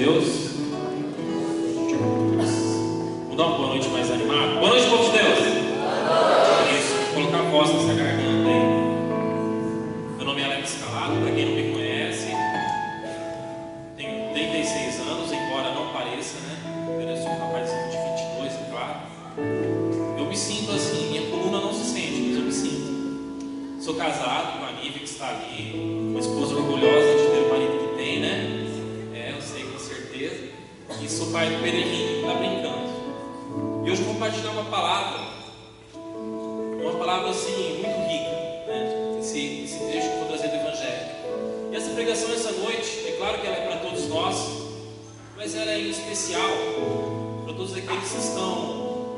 Deus? Vou dar uma boa noite mais animada. Boa noite, povo de Deus! Isso, vou colocar a voz nessa garganta aí. Meu nome é Alex Calado, para quem não me conhece. Tenho 36 anos, embora não pareça, né? Eu sou um rapazinho de 22, é claro. Eu me sinto assim, minha coluna não se sente, mas eu me sinto. Sou casado com a Nívia, que está ali, uma esposa orgulhosa de ter o marido que tem, né? Eu sei com certeza. E sou pai do Pedro Henrique, que está brincando. E hoje vou compartilhar uma palavra assim, muito rica, né? Esse trecho que eu vou trazer do Evangelho. E essa pregação essa noite, é claro que ela é para todos nós, mas ela é em especial para todos aqueles que estão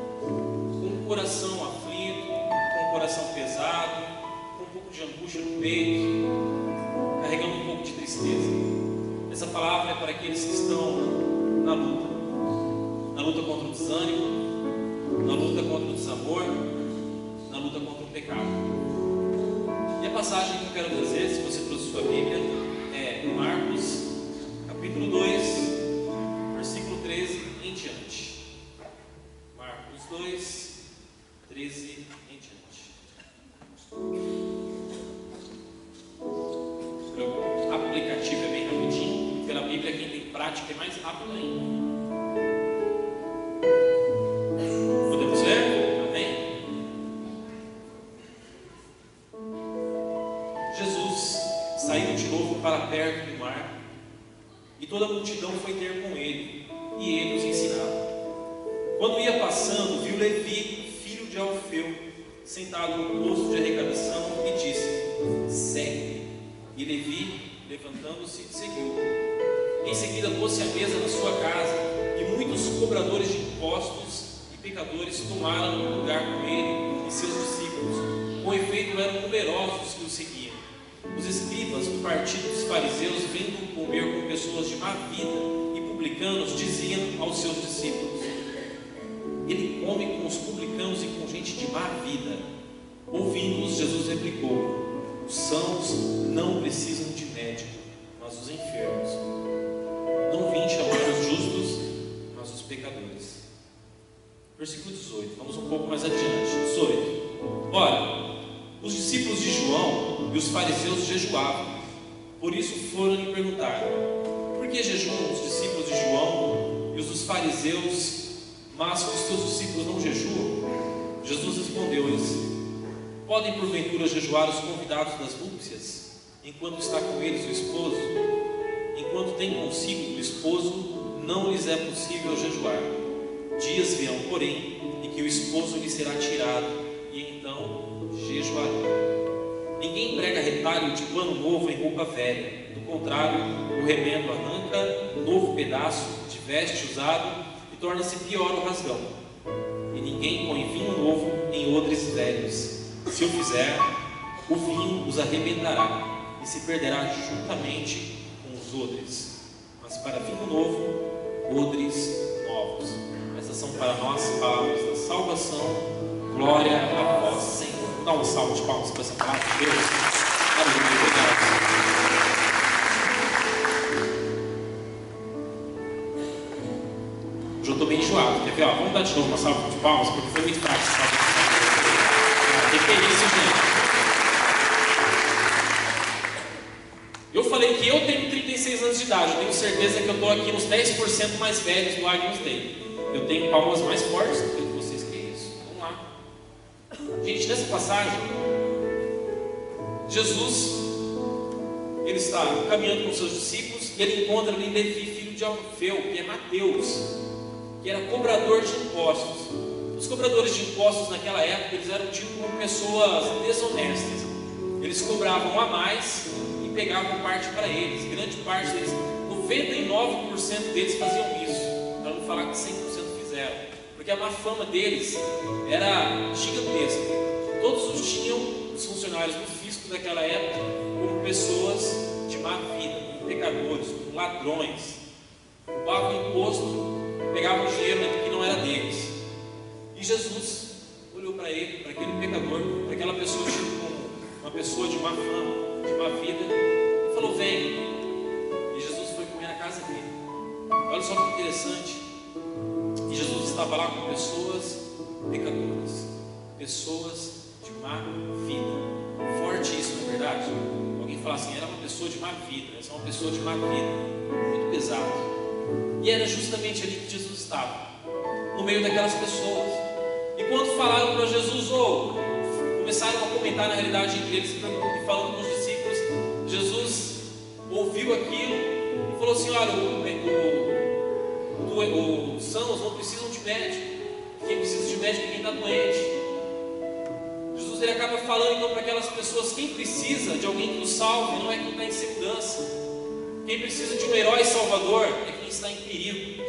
com o coração aflito, com o coração pesado, com um pouco de angústia no peito, carregando um pouco de tristeza. Essa palavra é para aqueles que estão na luta contra o desânimo, na luta contra o desamor, na luta contra o pecado. E a passagem que eu quero trazer, se você trouxe sua Bíblia, é Marcos, capítulo 2, versículo 13 em diante. Marcos 2, 13 em diante. O aplicativo é bem rapidinho, pela Bíblia quem tem prática é mais rápido ainda. Podemos ler? Amém? Jesus saiu de novo para perto do mar, e toda a multidão foi ter com ele, e ele os ensinava. Quando ia passando, viu Levi, filho de Alfeu, sentado no posto de arrecadação, e disse: segue. E Levi, levantando-se, seguiu. Em seguida pôs-se à mesa na sua casa, e muitos cobradores de impostos e pecadores tomaram lugar com ele e seus discípulos. Com efeito, eram numerosos que o seguiam. Os escribas do partido dos fariseus, vendo comer com pessoas de má vida e publicanos, diziam aos seus discípulos: ele come com os publicanos e com gente de má vida. Ouvindo-os, Jesus replicou: os sãos não precisam de médico, mas os enfermos. Não vim chamar os justos, mas os pecadores. Versículo 18, vamos um pouco mais adiante. 18. Ora, os discípulos de João e os fariseus jejuavam. Por isso foram lhe perguntar: por que jejuam os discípulos de João e os dos fariseus, mas os teus discípulos não jejuam? Jesus respondeu-lhes: podem porventura jejuar os convidados das núpcias, enquanto está com eles o esposo? Enquanto tem consigo o esposo, não lhes é possível jejuar. Dias virão, porém, em que o esposo lhe será tirado, e então jejuarão. Ninguém prega retalho de pano novo em roupa velha. Do contrário, o remendo arranca um novo pedaço de veste usado e torna-se pior o rasgão. E ninguém põe vinho novo em odres velhos. Se o fizer, o vinho os arrebentará e se perderá juntamente com os odres. Mas para vinho novo, odres novos. Essas são para nós palavras da salvação. Glória a vós, Senhor. Dá um salve de palmas para essa palavra de Deus. Aleluia, obrigado. Hoje eu estou bem enjoado. Quer ver? Vamos dar de novo uma salva de palmas, porque foi muito fraco essa salva de palmas. Tem isso, gente. Eu falei que eu tenho 36 anos de idade. Eu tenho certeza que eu estou aqui uns 10% mais velhos do Agnus Dei. Eu tenho palmas mais fortes do que vocês. Que é isso? Vamos lá. Gente, nessa passagem, Jesus, ele está caminhando com seus discípulos e ele encontra ali Levi, filho de Alfeu, que é Mateus, que era cobrador de impostos. Os cobradores de impostos naquela época, eles eram tidos como pessoas desonestas. Eles cobravam a mais e pegavam parte para eles. Grande parte deles, 99% deles faziam isso, para não falar que 100% fizeram, porque a má fama deles era gigantesca. Todos os tinham, os funcionários do fisco daquela época, como pessoas de má vida, como pecadores, como ladrões. Roubavam imposto, pegavam dinheiro que não era deles. E Jesus olhou para ele, para aquele pecador, para aquela pessoa tida como uma pessoa de má fama, de má vida, e falou: vem. E Jesus foi comer na casa dele. só que interessante, que Jesus estava lá com pessoas pecadoras, pessoas de má vida. Forte isso, não é verdade? Alguém fala assim, era uma pessoa de má vida, essa é uma pessoa de má vida, muito pesado. E era justamente ali que Jesus estava, no meio daquelas pessoas. E quando falaram para Jesus, começaram a comentar na realidade entre eles e falando com os discípulos, Jesus ouviu aquilo e falou assim, olha, os sãos não precisam de médico, quem precisa de médico é quem está doente. Jesus ele acaba falando então para aquelas pessoas, quem precisa de alguém que nos salve não é quem está em segurança, quem precisa de um herói salvador é quem está em perigo.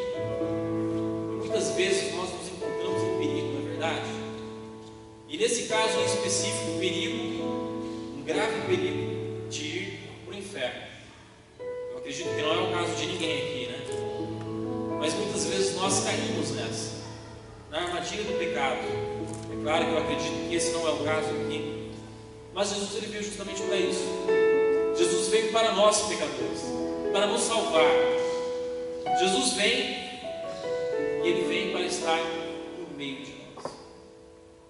E muitas vezes nós nos encontramos em perigo, não é verdade? E nesse caso em específico, um grave perigo de ir para o inferno. Eu acredito que não é o caso de ninguém aqui, né? Mas muitas vezes nós caímos na armadilha do pecado. É claro que eu acredito que esse não é o caso aqui, mas Jesus ele veio justamente para isso. Jesus veio para nós pecadores, para nos salvar. Jesus vem e ele vem para estar no meio de nós.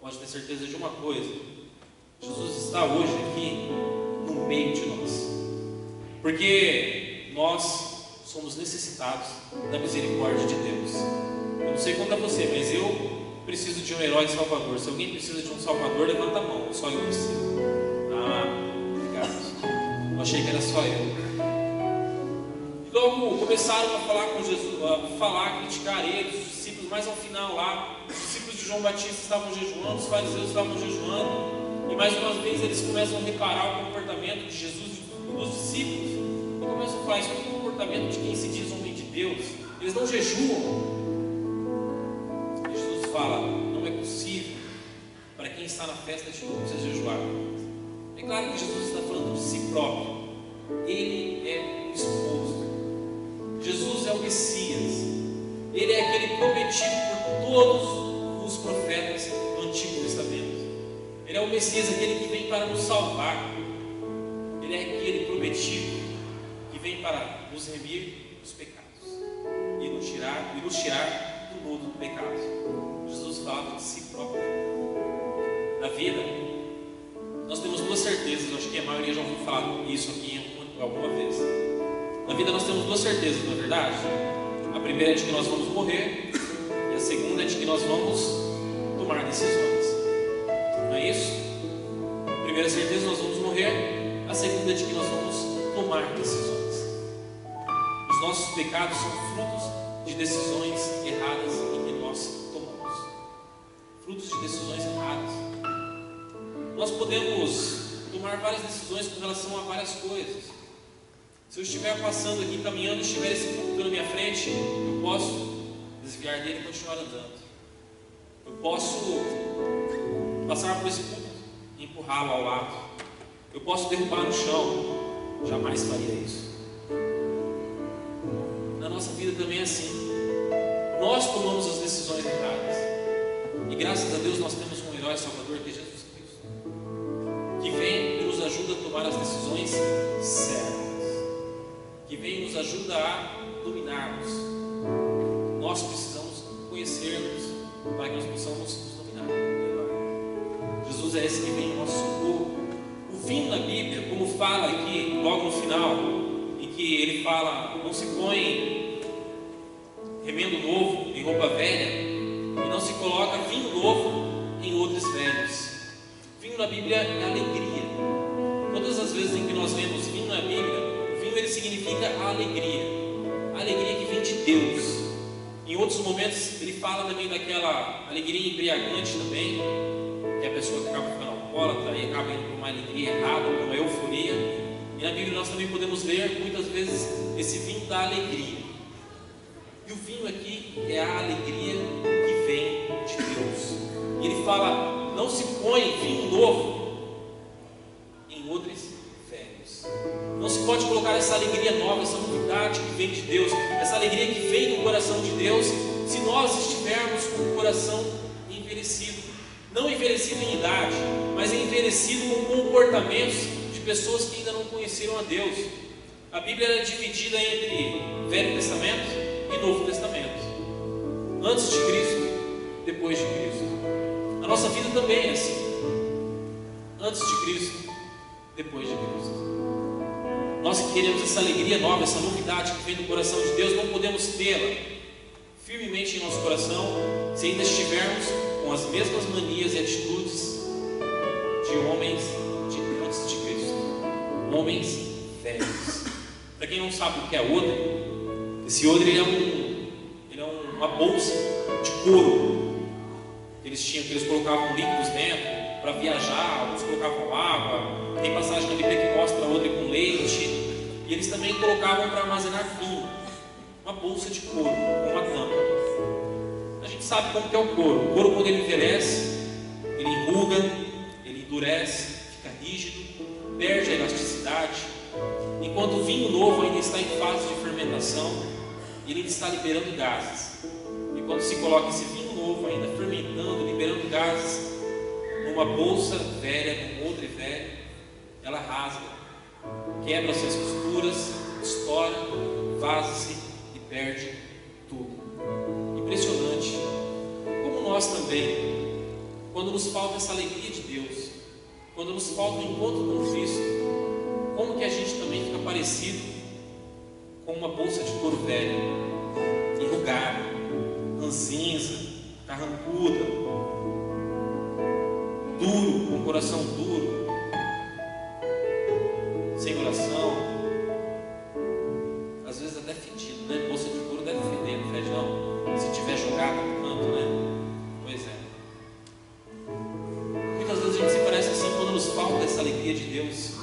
Pode ter certeza de uma coisa: Jesus está hoje aqui no meio de nós, porque nós somos necessitados da misericórdia de Deus. Eu não sei quanto a você, mas eu preciso de um herói salvador. Se alguém precisa de um salvador, levanta a mão. Só eu preciso. Obrigado. Eu achei que era só eu. E logo começaram a falar com Jesus, a criticar ele, os discípulos, mas ao final lá, os discípulos de João Batista estavam jejuando, os fariseus estavam jejuando, e mais uma vez eles começam a reparar o comportamento de Jesus e dos discípulos, e começam a falar isso é o comportamento de quem se diz homem de Deus. Eles não jejuam. E Jesus fala, não é possível para quem está na festa de núpcias jejuar. É claro que Jesus está falando de si próprio. Ele é o esposo. Jesus é o Messias. Ele é aquele prometido por todos os profetas do Antigo Testamento. Ele é o Messias, aquele que vem para nos salvar. Ele é aquele prometido que vem para nos remir dos pecados e nos tirar do mundo do pecado. Jesus falava de si próprio. Na vida, nós temos duas certezas. Eu acho que a maioria já ouviu falar isso aqui alguma vez. Na vida nós temos duas certezas, não é verdade? A primeira é de que nós vamos morrer, e a segunda é de que nós vamos tomar decisões. Não é isso? A primeira certeza, nós vamos morrer. A segunda é de que nós vamos tomar decisões. Os nossos pecados são frutos de decisões erradas que nós tomamos. Frutos de decisões erradas. Nós podemos tomar várias decisões com relação a várias coisas. Se eu estiver passando aqui, caminhando, e estiver esse púlpito na minha frente, eu posso desviar dele e continuar andando. Eu posso passar por esse púlpito e empurrá-lo ao lado. Eu posso derrubar no chão. Jamais faria isso. Na nossa vida também é assim. Nós tomamos as decisões erradas. E graças a Deus nós temos um herói salvador que é Jesus Cristo, que vem e nos ajuda a tomar as decisões certas, que vem e nos ajuda a dominarmos. Nós precisamos conhecermos para que nós possamos nos dominar. Jesus é esse que vem em nosso socorro. O vinho na Bíblia, como fala aqui logo no final, em que ele fala, não se põe remendo novo em roupa velha, e não se coloca vinho novo em odres velhos. Vinho na Bíblia é alegria. Todas as vezes em que nós vemos vinho na Bíblia, o vinho ele significa a alegria que vem de Deus. Em outros momentos ele fala também daquela alegria embriagante também, que é a pessoa que acaba ficando alcoólatra e acaba indo para uma alegria errada, para uma euforia. E na Bíblia nós também podemos ler muitas vezes esse vinho da alegria. E o vinho aqui é a alegria que vem de Deus. E ele fala, não se põe vinho novo em odres velhos. Não se pode colocar essa alegria nova, essa novidade que vem de Deus, essa alegria que vem do coração de Deus, se nós estivermos com o coração envelhecido. Não envelhecido em idade, mas envelhecido com comportamentos de pessoas que ainda não conheceram a Deus. A Bíblia é dividida entre Velho Testamento e e Novo Testamento. Antes de Cristo, depois de Cristo. A nossa vida também é assim. Antes de Cristo, depois de Cristo. Nós que queremos essa alegria nova, essa novidade que vem do coração de Deus, não podemos tê-la firmemente em nosso coração se ainda estivermos com as mesmas manias e atitudes de homens de antes de Cristo. Homens velhos. Para quem não sabe o que é odre, esse odre é uma bolsa de couro que eles colocavam líquidos dentro para viajar, alguns colocavam água. Tem passagem na Bíblia que mostra odre com leite, e eles também colocavam para armazenar vinho, uma bolsa de couro com uma tampa. A gente sabe como que é o couro. O couro, quando ele envelhece, ele enruga, ele endurece, fica rígido, perde a elasticidade. Enquanto o vinho novo ainda está em fase de fermentação, ele ainda está liberando gases. E quando se coloca esse vinho novo ainda fermentando, liberando gases, numa bolsa velha, num odre velho, ela rasga, quebra-se as costuras, estoura, vaza-se e perde tudo. Impressionante. Como nós também, quando nos falta essa alegria de Deus, quando nos falta o encontro com Cristo, como que a gente também fica parecido com uma bolsa de couro velho, enrugada, ranzinza, carrancuda, duro, com o coração duro, sem oração, às vezes até fedido, né? Bolsa de couro deve feder, não fede não? Se tiver jogado no canto, né? Pois é. Muitas vezes a gente se parece assim quando nos falta essa alegria de Deus.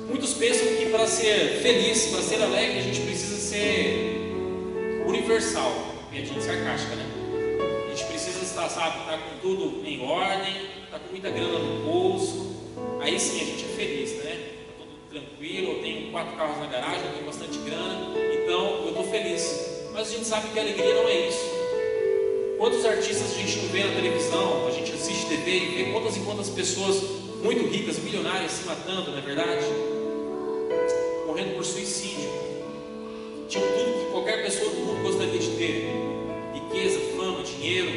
Muitos pensam que para ser feliz, para ser alegre, a gente precisa ser universal. E a gente sarcástica, né? A gente precisa estar, estar com tudo em ordem, estar com muita grana no bolso. Aí sim a gente é feliz, né? Está tudo tranquilo, eu tenho 4 carros na garagem, eu tenho bastante grana, então eu estou feliz. Mas a gente sabe que a alegria não é isso. Quantos artistas a gente não vê na televisão, a gente assiste TV e vê quantas e quantas pessoas muito ricas, milionárias, se matando, não é verdade? Morrendo por suicídio. Tinham tudo que qualquer pessoa do mundo gostaria de ter: riqueza, fama, dinheiro.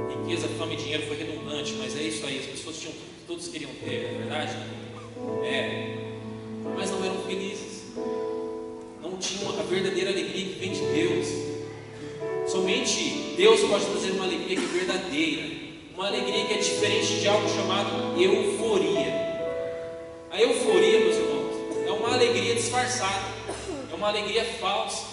Riqueza, fama e dinheiro foi redundante, mas é isso aí. As pessoas tinham tudo que todos queriam ter, não é verdade? Mas não eram felizes. Não tinham a verdadeira alegria que vem de Deus. Somente Deus pode trazer uma alegria que é verdadeira, uma alegria que é diferente de algo chamado euforia. A euforia, meus irmãos, é uma alegria disfarçada, é uma alegria falsa,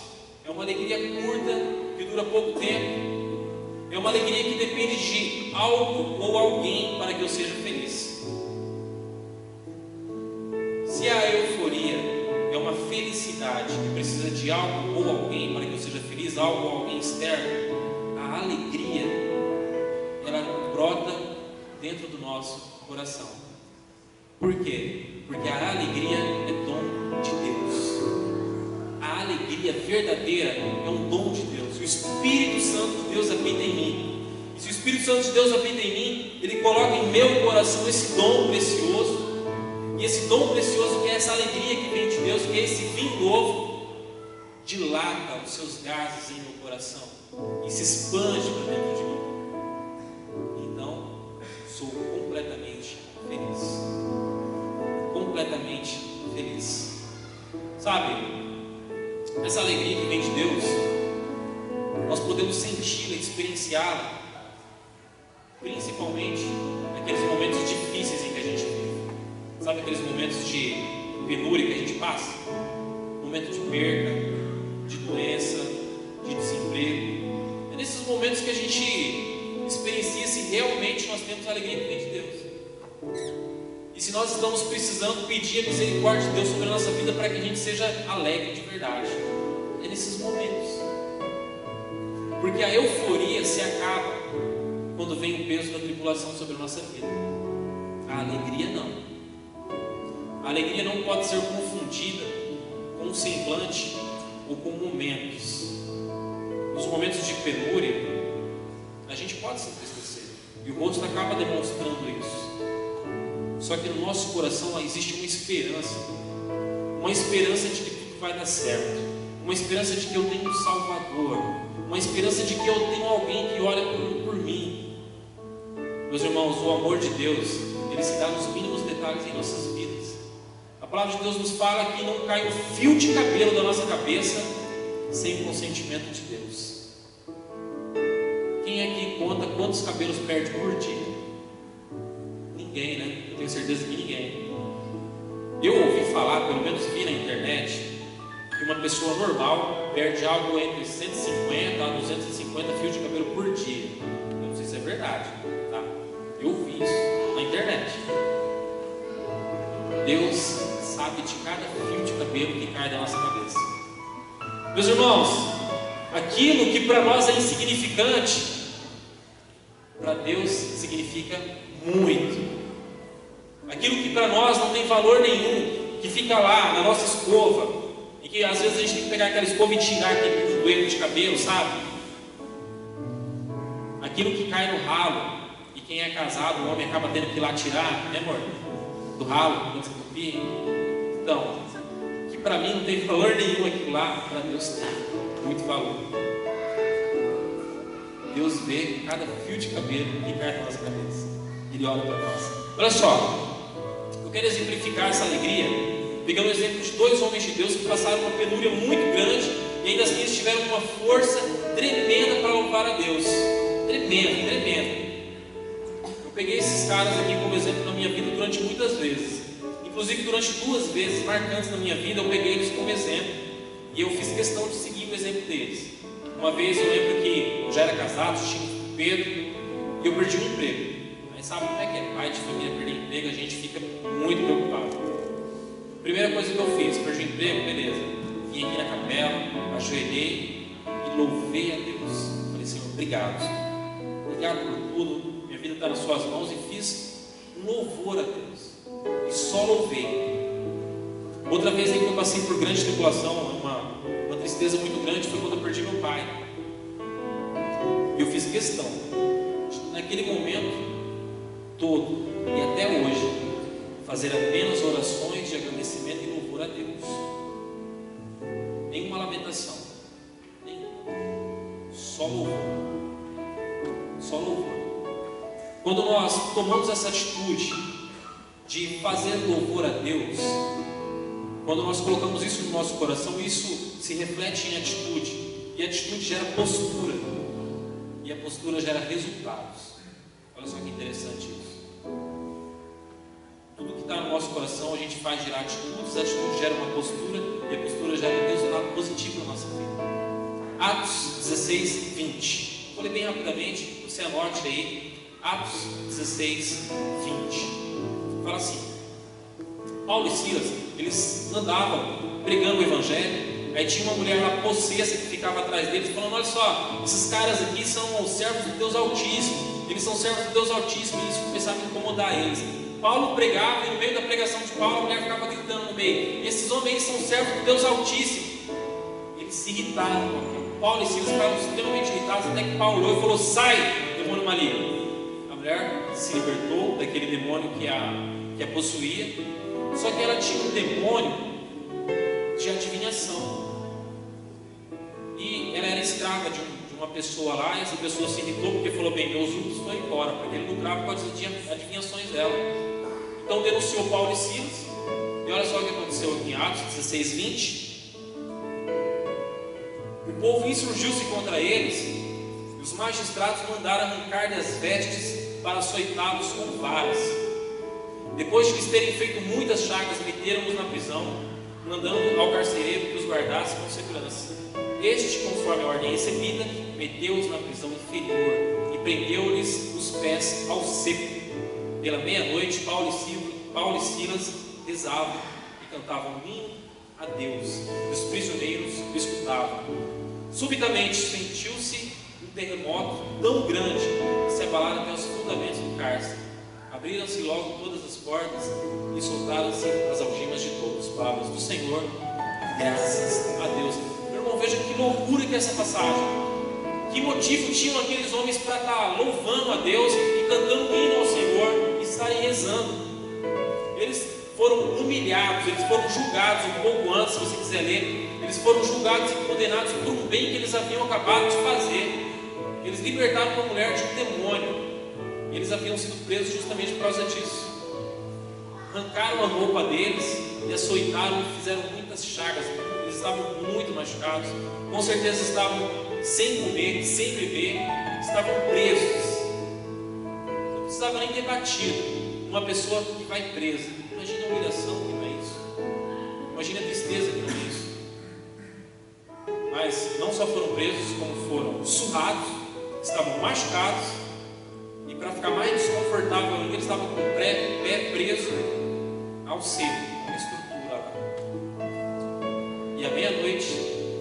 é uma alegria curta, que dura pouco tempo, é uma alegria que depende de algo ou alguém para que eu seja feliz. Se a euforia é uma felicidade que precisa de algo ou alguém para que eu seja feliz, algo ou alguém externo, a alegria, ela brota dentro do nosso coração. Por quê? Porque a alegria é dom de Deus. A alegria verdadeira é um dom de Deus. O Espírito Santo de Deus habita em mim. E se o Espírito Santo de Deus habita em mim, Ele coloca em meu coração esse dom precioso. E esse dom precioso que é essa alegria que vem de Deus, que é esse vinho novo, dilata os seus gases em meu coração e se expande para dentro de mim. Então, sou completamente feliz. Completamente feliz. Sabe, essa alegria que vem de Deus, nós podemos senti-la, experienciá-la, principalmente naqueles momentos difíceis em que a gente vive. Sabe aqueles momentos de penúria que a gente passa? Momento de perda, de doença, de desemprego. É nesses momentos que a gente experiencia se realmente nós temos a alegria que vem de Deus. E se nós estamos precisando pedir a misericórdia de Deus sobre a nossa vida para que a gente seja alegre de verdade. É nesses momentos. Porque a euforia se acaba quando vem o peso da tribulação sobre a nossa vida. A alegria não. A alegria não pode ser confundida com um semblante ou com momentos. Nos momentos de penúria, a gente pode se entristecer. E o rosto acaba demonstrando isso. Só que no nosso coração existe uma esperança de que tudo vai dar certo, uma esperança de que eu tenho um Salvador, uma esperança de que eu tenho alguém que olha por mim. Meus irmãos, o amor de Deus, Ele se dá nos mínimos detalhes em nossas vidas. A palavra de Deus nos fala que não cai um fio de cabelo da nossa cabeça sem o consentimento de Deus. Quem aqui conta quantos cabelos perde por dia? Ninguém, né? Eu tenho certeza que ninguém. Eu ouvi falar, pelo menos vi na internet, que uma pessoa normal perde algo entre 150 a 250 fios de cabelo por dia. Eu não sei se é verdade, tá? Eu vi isso na internet. Deus sabe de cada fio de cabelo que cai da nossa cabeça. Meus irmãos, aquilo que para nós é insignificante, para Deus significa muito. Aquilo que para nós não tem valor nenhum, que fica lá na nossa escova, e que às vezes a gente tem que pegar aquela escova e tirar aquele duelo de cabelo, sabe? Aquilo que cai no ralo, e quem é casado, o homem acaba tendo que ir lá tirar, né, amor? Do ralo, quando você tupia. Então, que para mim não tem valor nenhum aquilo lá, para Deus tem muito valor. Deus vê cada fio de cabelo que cai na nossa cabeça. Ele olha para nós. Olha só, eu quero exemplificar essa alegria pegando o exemplo de dois homens de Deus que passaram uma penúria muito grande e ainda assim eles tiveram uma força tremenda para louvar a Deus. Tremenda, tremenda. Eu peguei esses caras aqui como exemplo na minha vida durante muitas vezes. Inclusive durante 2 vezes marcantes na minha vida eu peguei eles como exemplo. E eu fiz questão de seguir o exemplo deles. Uma vez eu lembro que eu já era casado, tinha um Pedro, e eu perdi um emprego. Aí sabe como é que é? Pai de família perder emprego, a gente fica muito preocupado. Primeira coisa que eu fiz, perdi o emprego, beleza. Vim aqui na capela, ajoelhei e louvei a Deus. Falei, Senhor, obrigado. Obrigado por tudo. Minha vida está nas suas mãos e fiz um louvor a Deus. E só louvei. Outra vez em que eu passei por grande tribulação, uma tristeza muito grande, foi quando eu perdi meu pai. E eu fiz questão, naquele momento todo e até hoje, fazer apenas orações de agradecimento e louvor a Deus. Nenhuma lamentação, nenhuma. Só louvor. Só louvor. Quando nós tomamos essa atitude de fazer louvor a Deus, quando nós colocamos isso no nosso coração, isso se reflete em atitude. E a atitude gera postura. E a postura gera resultados. Olha só que interessante isso. Tudo que está no nosso coração a gente faz gerar atitudes, a atitude gera uma postura e a postura gera um resultado positivo na nossa vida. Atos 16, 20. Vou ler bem rapidamente, você anote aí. Atos 16, 20. Fala assim: Paulo e Silas, eles andavam pregando o evangelho. Aí tinha uma mulher lá possessa que ficava atrás deles, falando: olha só, esses caras aqui são os servos do Deus Altíssimo. Eles são servos do Deus Altíssimo. E isso começava a incomodar eles. Paulo pregava e no meio da pregação de Paulo a mulher ficava gritando no meio: esses homens são servos do Deus Altíssimo. Eles se irritaram. Paulo e Silas ficaram extremamente irritados, até que Paulo olhou e falou: sai, demônio maligno. A mulher se libertou daquele demônio que a possuía. Só que ela tinha um demônio de adivinhação. E ela era escrava de uma pessoa lá, e essa pessoa se irritou porque falou: bem, meus lucros foram embora, porque ele lucrava com as adivinhações dela. Então denunciou Paulo e Silas. E olha só o que aconteceu aqui em Atos 16, 20. O povo insurgiu-se contra eles, e os magistrados mandaram arrancar-lhe as vestes para açoitá-los com varas. Depois de lhes terem feito muitas chagas, meteram-os na prisão, mandando ao carcereiro que os guardasse com segurança. Este, conforme a ordem recebida, meteu-os na prisão inferior e prendeu-lhes os pés ao seco. Pela meia-noite, Paulo e Silas rezavam e cantavam um hino a Deus, e os prisioneiros o escutavam. Subitamente sentiu-se um terremoto tão grande que se abalaram até os fundamentos do cárcere. Abriram-se logo todas as portas e soltaram-se as algemas de todos. Palavras do Senhor, graças a Deus. Meu irmão, veja que loucura que é essa passagem. Que motivo tinham aqueles homens para estar louvando a Deus e cantando um hino ao Senhor e estarem rezando? Eles foram humilhados humilhados, eles foram julgados um pouco antes, se você quiser ler, eles foram julgados e condenados por um bem que eles haviam acabado de fazer. Eles libertaram uma mulher de um demônio. Eles haviam sido presos justamente por causa disso. Arrancaram a roupa deles e açoitaram e fizeram muitas chagas. Eles estavam muito machucados. Com certeza estavam sem comer, sem beber. Estavam presos. Não precisava nem ter batido. Uma pessoa que vai presa. Imagina a humilhação que não é isso. Imagina a tristeza que não é isso. Mas não só foram presos, como foram surrados, estavam machucados. E para ficar mais desconfortável ainda, eles estavam com o pé preso ao seco, uma estrutura lá. E à meia-noite,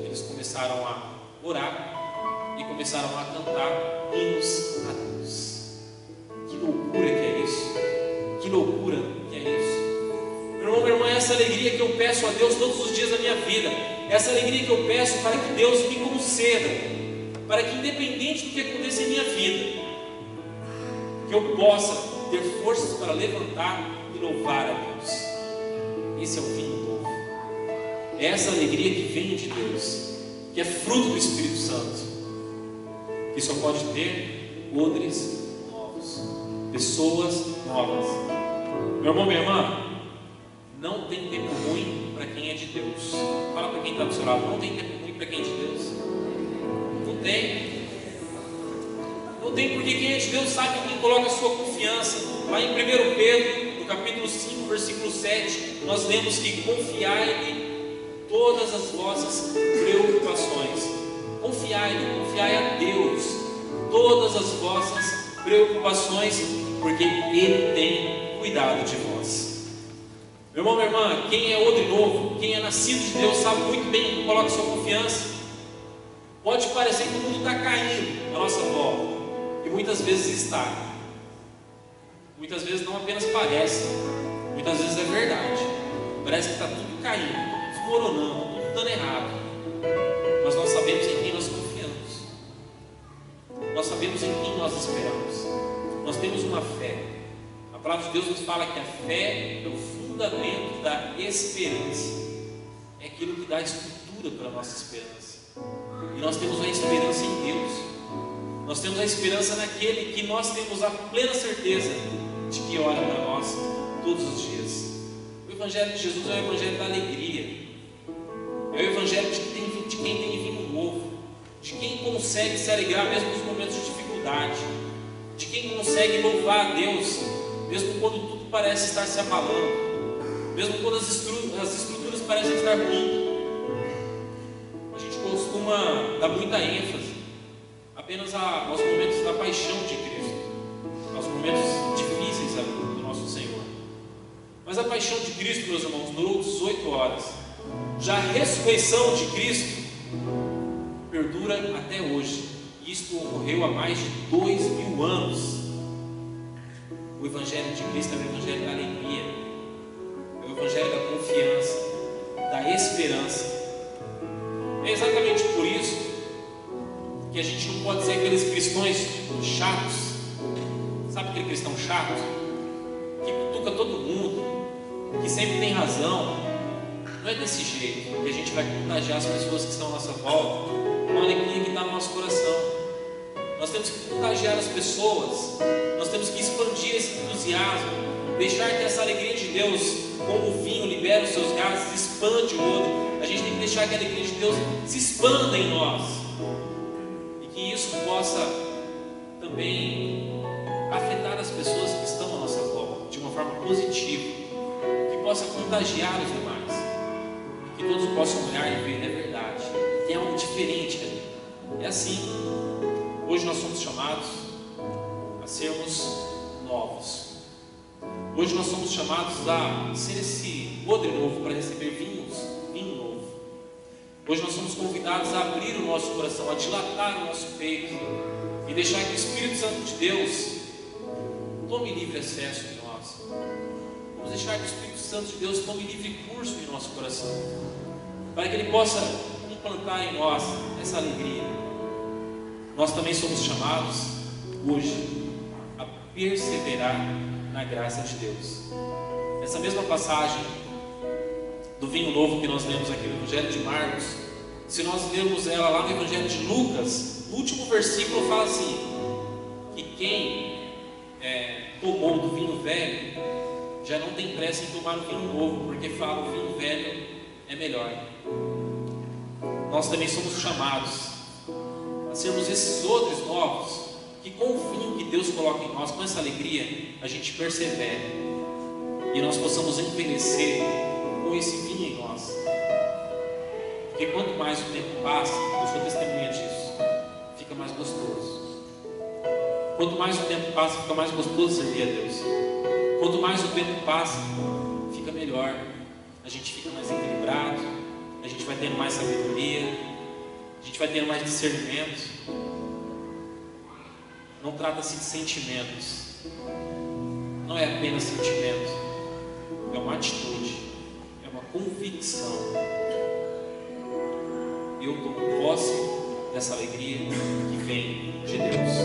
eles começaram a orar e começaram a cantar hinos a Deus. Que loucura que é isso! Que loucura que é isso! Meu irmão, minha irmã, é essa alegria que eu peço a Deus todos os dias da minha vida. Essa alegria que eu peço para que Deus me conceda, para que independente do que aconteça em minha vida, que eu possa ter forças para levantar e louvar a Deus. Esse é o vinho novo. É essa alegria que vem de Deus, que é fruto do Espírito Santo, que só pode ter odres novos, pessoas novas. Meu irmão, minha irmã, não tem tempo ruim para quem é de Deus. Fala para quem está do seu lado, não tem tempo ruim para quem é de Deus. Não tem. Não tem, porque quem é de Deus sabe quem coloca a sua confiança. Lá em 1 Pedro, no capítulo 5, versículo 7, nós lemos que confiai-lhe todas as vossas preocupações. Confiai a Deus todas as vossas preocupações, porque Ele tem cuidado de vós. Meu irmão, minha irmã, quem é odre novo, quem é nascido de Deus, sabe muito bem quem coloca a sua confiança. Pode parecer que o mundo está caindo à nossa volta. E muitas vezes está. Muitas vezes não apenas parece, muitas vezes é verdade. Parece que está tudo caindo, tudo desmoronando, tudo dando errado. Mas nós sabemos em quem nós confiamos. Nós sabemos em quem nós esperamos. Nós temos uma fé. A palavra de Deus nos fala que a fé é o fundamento da esperança. É aquilo que dá estrutura para a nossa esperança. E nós temos uma esperança em Deus. Nós temos a esperança naquele que nós temos a plena certeza de que olha para nós todos os dias. O Evangelho de Jesus é o Evangelho da alegria. É o Evangelho de quem tem vinho novo. De quem consegue se alegrar mesmo nos momentos de dificuldade. De quem consegue louvar a Deus mesmo quando tudo parece estar se abalando. Mesmo quando as estruturas parecem estar ruindo. A gente costuma dar muita ênfase apenas aos momentos da paixão de Cristo, aos momentos difíceis do nosso Senhor. Mas a paixão de Cristo, meus irmãos, durou 18 horas. Já a ressurreição de Cristo perdura até hoje. Isto ocorreu há mais de 2000 anos. O Evangelho de Cristo é o Evangelho da alegria, é o Evangelho da confiança, da esperança. É exatamente por isso que a gente não pode ser aqueles cristãos chatos. Sabe aquele cristão chato? Que cutuca todo mundo, que sempre tem razão. Não é desse jeito que a gente vai contagiar as pessoas que estão à nossa volta com a alegria que está no nosso coração. Nós temos que contagiar as pessoas. Nós temos que expandir esse entusiasmo, deixar que essa alegria de Deus, como o vinho libera os seus gases, expande o outro. A gente tem que deixar que a alegria de Deus se expanda em nós. Que isso possa também afetar as pessoas que estão à nossa volta de uma forma positiva, que possa contagiar os demais, que todos possam olhar e ver, é verdade, tem algo diferente ali. É assim. Hoje nós somos chamados a sermos novos. Hoje nós somos chamados a ser esse odre novo para receber vinho novo. Hoje nós somos convidados a abrir o nosso coração, a dilatar o nosso peito e deixar que o Espírito Santo de Deus tome livre acesso em nós. Vamos deixar que o Espírito Santo de Deus tome livre curso em nosso coração, para que Ele possa implantar em nós essa alegria. Nós também somos chamados hoje a perseverar na graça de Deus. Nessa mesma passagem do vinho novo que nós lemos aqui no Evangelho de Marcos, se nós lermos ela lá no Evangelho de Lucas, no último versículo fala assim, que quem tomou do vinho velho já não tem pressa em tomar o vinho novo, porque fala o vinho velho é melhor. Nós também somos chamados a sermos esses odres novos, que com o vinho que Deus coloca em nós, com essa alegria, a gente persevere e nós possamos envelhecer com esse vinho em nós. Porque quanto mais o tempo passa, eu sou testemunha disso, fica mais gostoso. Quanto mais o tempo passa, fica mais gostoso servir a Deus. Quanto mais o tempo passa, fica melhor. A gente fica mais equilibrado, a gente vai tendo mais sabedoria, a gente vai tendo mais discernimento. Não trata-se de sentimentos, não é apenas sentimento, é uma atitude, é uma convicção. Eu tomo posse dessa alegria que vem de Deus.